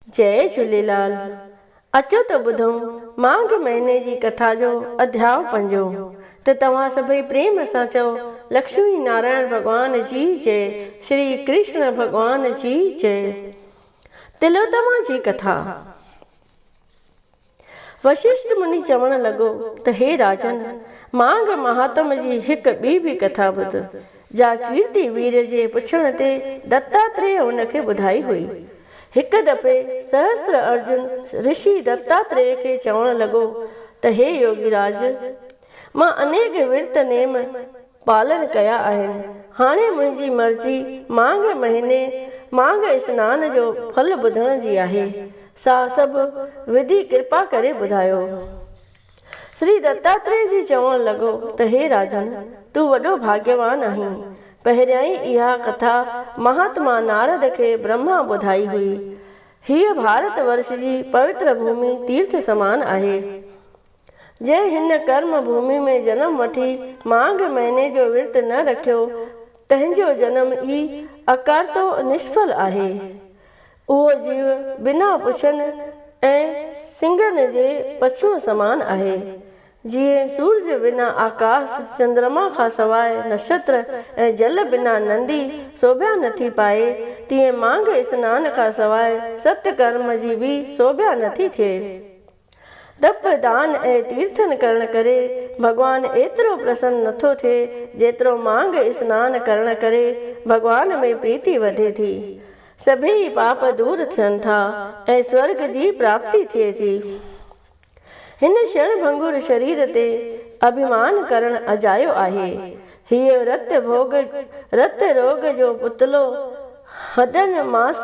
जय झूलेलाल। अचो त ॿुधूं माघ महीने जी कथा जो अध्याय 5 त तव्हां सभई प्रेम सां चओ लक्ष्मी नारायण भगवान जी जय, श्री कृष्ण भगवान जी जय। तिलोत्तमा जी कथा। वशिष्ठ मुनि चवण लॻो त हे राजन, माघ महात्म जी हिकु ॿी बि कथा ॿुध। जा कीर्ति वीर जे पुछण ते दत्तात्रेय उनखे ॿुधाई हुई। हिकु दफ़े सहस्त्र अर्जुन ऋषि दत्तात्रेय खे चवण लॻो त हे योगीराज, मां अनेक विर्त नेम पालन कया आहिनि। हाणे मुंहिंजी मर्ज़ी माघ महीने माघ स्नान जो फल ॿुधण जी आहे। सा सभु विधि कृपा करे ॿुधायो। श्री दत्तात्रेय जी चवण लॻो त हे राजन, तूं वॾो भाग्यवान आहीं। पहिरियां ई इहा कथा महात्मा नारद खे ब्रह्मा ॿुधाई हुई। हीअ भारत वर्ष जी पवित्र भूमि तीर्थ समान आहे। जंहिं हिन कर्म भूमि में जन्म वठी माघ महीने जो विर्त न रखियो, तंहिंजो जन्म ई अकारतो निष्फल आहे। उहो जीव बिना पुछनि ऐं सिंगनि जे पछुअ समान आहे। जीअं सूरज बिना आकाश चंद्रमा खां सवाइ नक्षत्र ऐं जल बिना नंदी शोभा नथी पाए, तीअं माघ स्नान खां सवाइ सत्य कर्म जी बि शोभा नथी थिए। तप दान ऐं तीर्थन करण करे भगवान एतिरो प्रसन्न नथो थिए जेतिरो माघ स्नान करण करे भगवान में प्रीति वधे थी। सभई पाप दूर थियनि था ऐं स्वर्ग जी प्राप्ति थिए थी। हिन क्षण भंगुर शरीर ते अभिमान करण अजायो आहे। हीअ रत रोग जो पुतलो हदन मास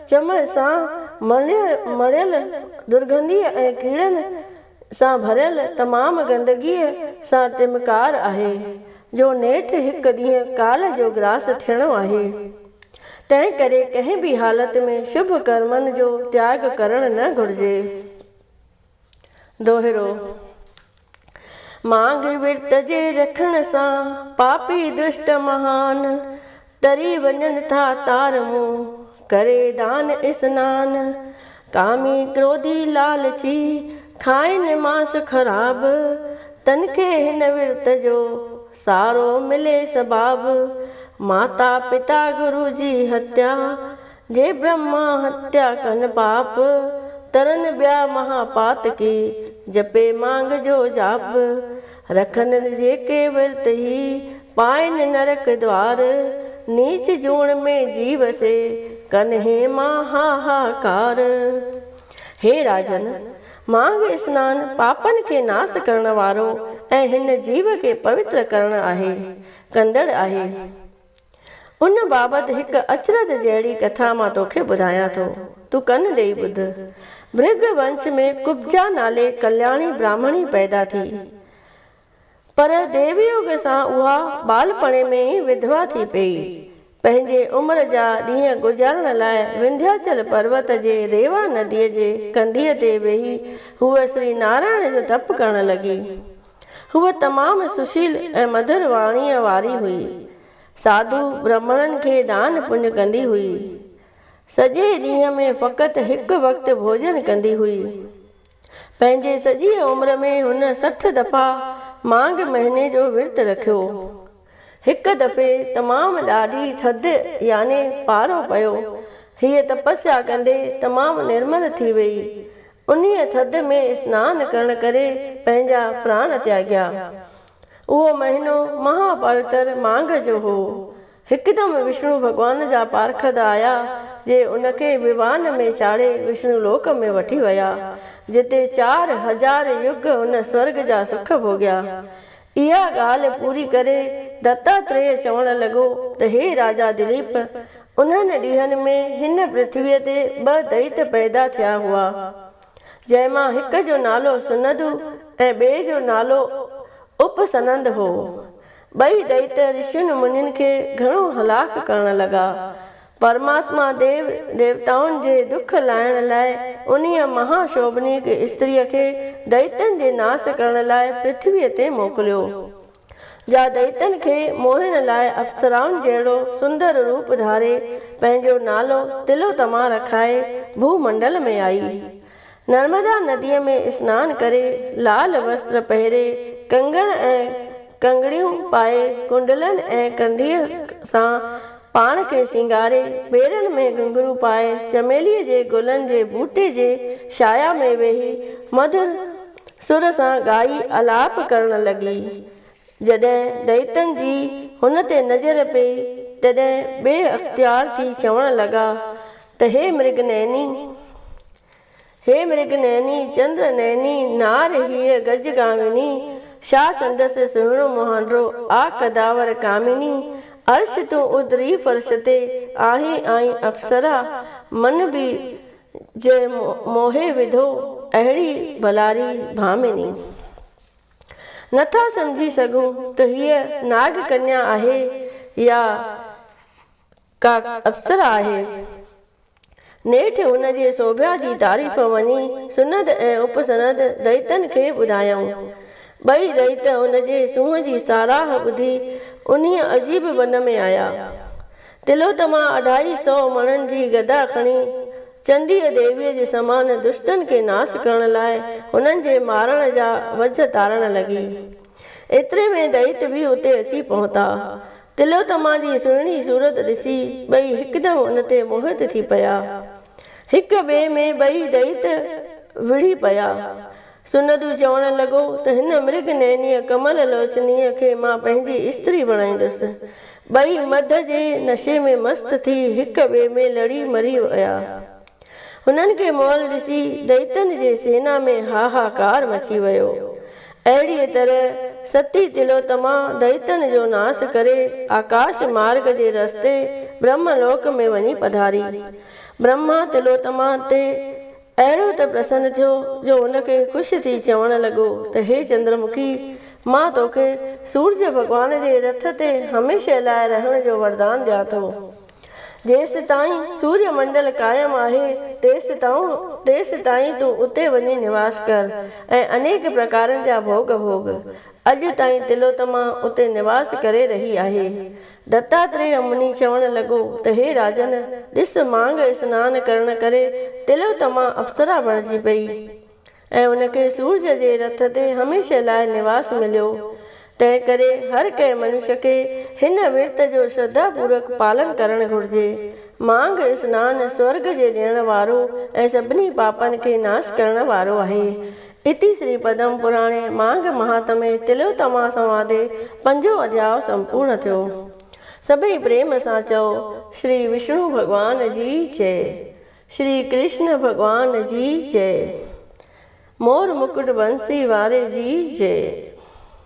चम सां मड़ियल दुर्गंधीअ ऐं कीड़नि सां भरियल तमामु गंदगीअ सां टिमकार आहे, जो नेठि हिकु ॾींहुं काल जो ग्रास थियणो आहे। तंहिं करे कंहिं बि हालत में शुभ कर्मनि जो त्याग करणु न घुर्जे। दोहिरो। माघ विर्त जे रखण सां पापी दुष्ट महान, तरी वञनि था तार मुंहुं करे दान स्नान। कामी क्रोधी लालची खाइनि मांस ख़राब, तनखे हिन विर्त जो सारो मिले सबाब। माता पिता गुरु जी हत्या जे ब्रह्मा हत्या कन पाप, तरन ॿिया महापातकी जपे मांग जो जाप। रखन जेके विर्त ही पाइन नरक द्वार, नीच जूण में जीव से कन हे मां हाहाकार। हे राजन, माघ स्नान पापन खे नाश करण वारो ऐं हिन जीव खे पवित्र करण आहे, कंदड़ आहे। उन बाबति हिकु अचरज जहिड़ी कथा मां तोखे ॿुधायां थो, तूं कन ॾेई ॿुध। भृग वंश में कुब्जा नाले कल्याणी ब्राह्मणी पैदा थी, पर देवयोग सां उहा बालपणे में ई विधवा थी पई। पंहिंजे उमिरि जा ॾींहं गुज़ारण लाइ विंध्याचल पर्वत जे रेवा नदीअ जे कंधीअ ते वेही हूअ श्री नारायण जो तप करण लॻी। हूअ तमामु सुशील ऐं मधुर वाणीअ वारी हुई। साधु ब्राह्मणनि खे दान पुण्य कंदी हुई। सॼे ॾींहं में फ़क़ति हिकु वक़्तु भोजन कंदी हुई। पंहिंजे सॼी उमिरि में हुन 60 दफ़ा माघ महीने जो विर्त रखियो। हिकु दफ़े तमामु ॾाढी थधि याने पारो पियो। हीअ तपस्या कंदे तमामु निर्मल थी वई। उन्हीअ थधि में स्नान करण करे पंहिंजा प्राण त्याॻिया। उहो महीनो महापवित्र माघ जो हो। हिकदमि विष्णु भॻवान जा पारखद आया, जे उनखे विवान में चाढ़े विष्णु लोक में वठी विया, जिते 4000 युग उन स्वर्ग जा सुख भोॻिया। इहा ॻाल्हि पूरी करे दत्तात्रेय चवण लॻो त हे राजा दिलीप, उन्हनि ॾींहंनि में हिन पृथ्वीअ ते 2 दैत पैदा थिया हुआ, जंहिंमां हिक जो नालो सुनदु ऐं ॿिए जो नालो उपसनंद हो। 2 दैत ऋषियुनि मुनियुनि खे घणो हलाक करण लॻा। परमात्मा देवताउनि जे दुख लाइण लाइ उन्हीअ महाशोभनीक स्त्रीअ खे दैत्यनि जे नाश करण लाइ पृथ्वीअ ते मोकिलियो। जा दैतनि खे मोहण लाइ अप्सराउनि जहिड़ो सुंदर रूप धारे पंहिंजो नालो तिलोत्तमा रखाए भूमंडल में आई। नर्मदा नदीअ में सनानु करे लाल वस्त्र पहिरे कंगण ऐं कंगड़ियूं पाए कुंडलनि ऐं कंढीअ सां पाण खे सिंगारे पेरनि में घुंघरू पाए चमेलीअ जे गुलनि जे बूटे जे छाया में वेही मधुर सुर सां ॻाई आलाप करण लॻी। जॾहिं दैतनि जी हुन ते नज़र पई तॾहिं बे अख़्तियार थी चवण लॻा त हे मृगनैनी चंद्र नैनी नार हीअ गजगामिनी छा संदसि सुहिणो मुहांडो आ कदावर कामिनी अर्श तूं उदरी फर्श ते आहीं आहीं अप्सरा मन बि जे मोहे विधो अहिड़ी भलारी भामिनी। नथा सम्झी सघूं त हीअ नाग कन्या आहे या का अप्सरा आहे। नेठि हुन जे शोभा जी तारीफ़ वञी सुनद ऐं उपसनद दैतनि खे ॿुधायऊं। ॿई दैत हुन जे सूंहं जी साराह ॿुधी उन्हीअ अजीब वन में आया। तिलोत्तमा 250 मणनि जी गदा खणी चंडीअ देवीअ जे समान दुष्टनि खे नाश करण लाइ हुननि जे मारण जा वझ तारण लॻी। एतिरे में दैत बि उते अची पहुता। तिलोत्तमा जी सुहिणी सूरत ॾिसी ॿई हिकदमि उन ते मोहित थी पिया। हिक ॿिए में ॿई दैत विढ़ी पिया। सुनदू चवण लॻो त हिन मृग नैनीअ कमल लोचनीअ खे मां पंहिंजी स्त्री बणाईंदुसि। ॿई मद जे नशे में मस्त थी हिक ॿिए में लड़ी मरी विया। हुननि खे मोहल ॾिसी दैतनि जे सेना में हाहाकार मची वियो। अहिड़ीअ तरह सती तिलोत्तमा दैतनि जो नाश करे आकाश मार्ग जे रस्ते ब्रह्मलोक में वञी पधारी। ब्रह्मा तिलोत्तमा ते अहिड़ो त प्रसन्न थियो जो हुनखे ख़ुशि थी चवण लॻो त हे चंद्रमुखी मां तोखे सूरज भॻवान जे रथ ते हमेशह लाइ रहण जो वरदान ॾियां थो। जेसि ताईं सूर्य मंडल क़ाइम आहे तेसि ताईं तूं उते वञी निवास कर ऐं अनेक प्रकारनि जा भोग भोग। अॼु ताईं तिलोत्तमा उते निवास करे रही आहे। दत्तात्रेय मुनि चवण लॻो त हे राजन ॾिस मांग सनानु करण करे तिलोत्तमा अप्सरा बणिजी पई ऐं उनखे सूरज जे रथ ते हमेशह लाइ निवास मिलियो। तंहिं करे हर कंहिं मनुष्य खे हिन विर्त जो श्रद्धापूर्वक पालन करणु घुर्जे। मांग सनानु स्वर्ग जे ॾियण वारो ऐं सभिनी पापनि खे नाश करण वारो आहे। इति श्री पद्म पुराणे मांग महात्म्ये तिलोत्तमा संवादे 5 अध्याय संपूर्ण थियो। सभई प्रेम सां चओ श्री विष्णु भगवान जी जय, श्री कृष्ण भगवान जी जय, मोर मुकुट बंसी वारे जी जय।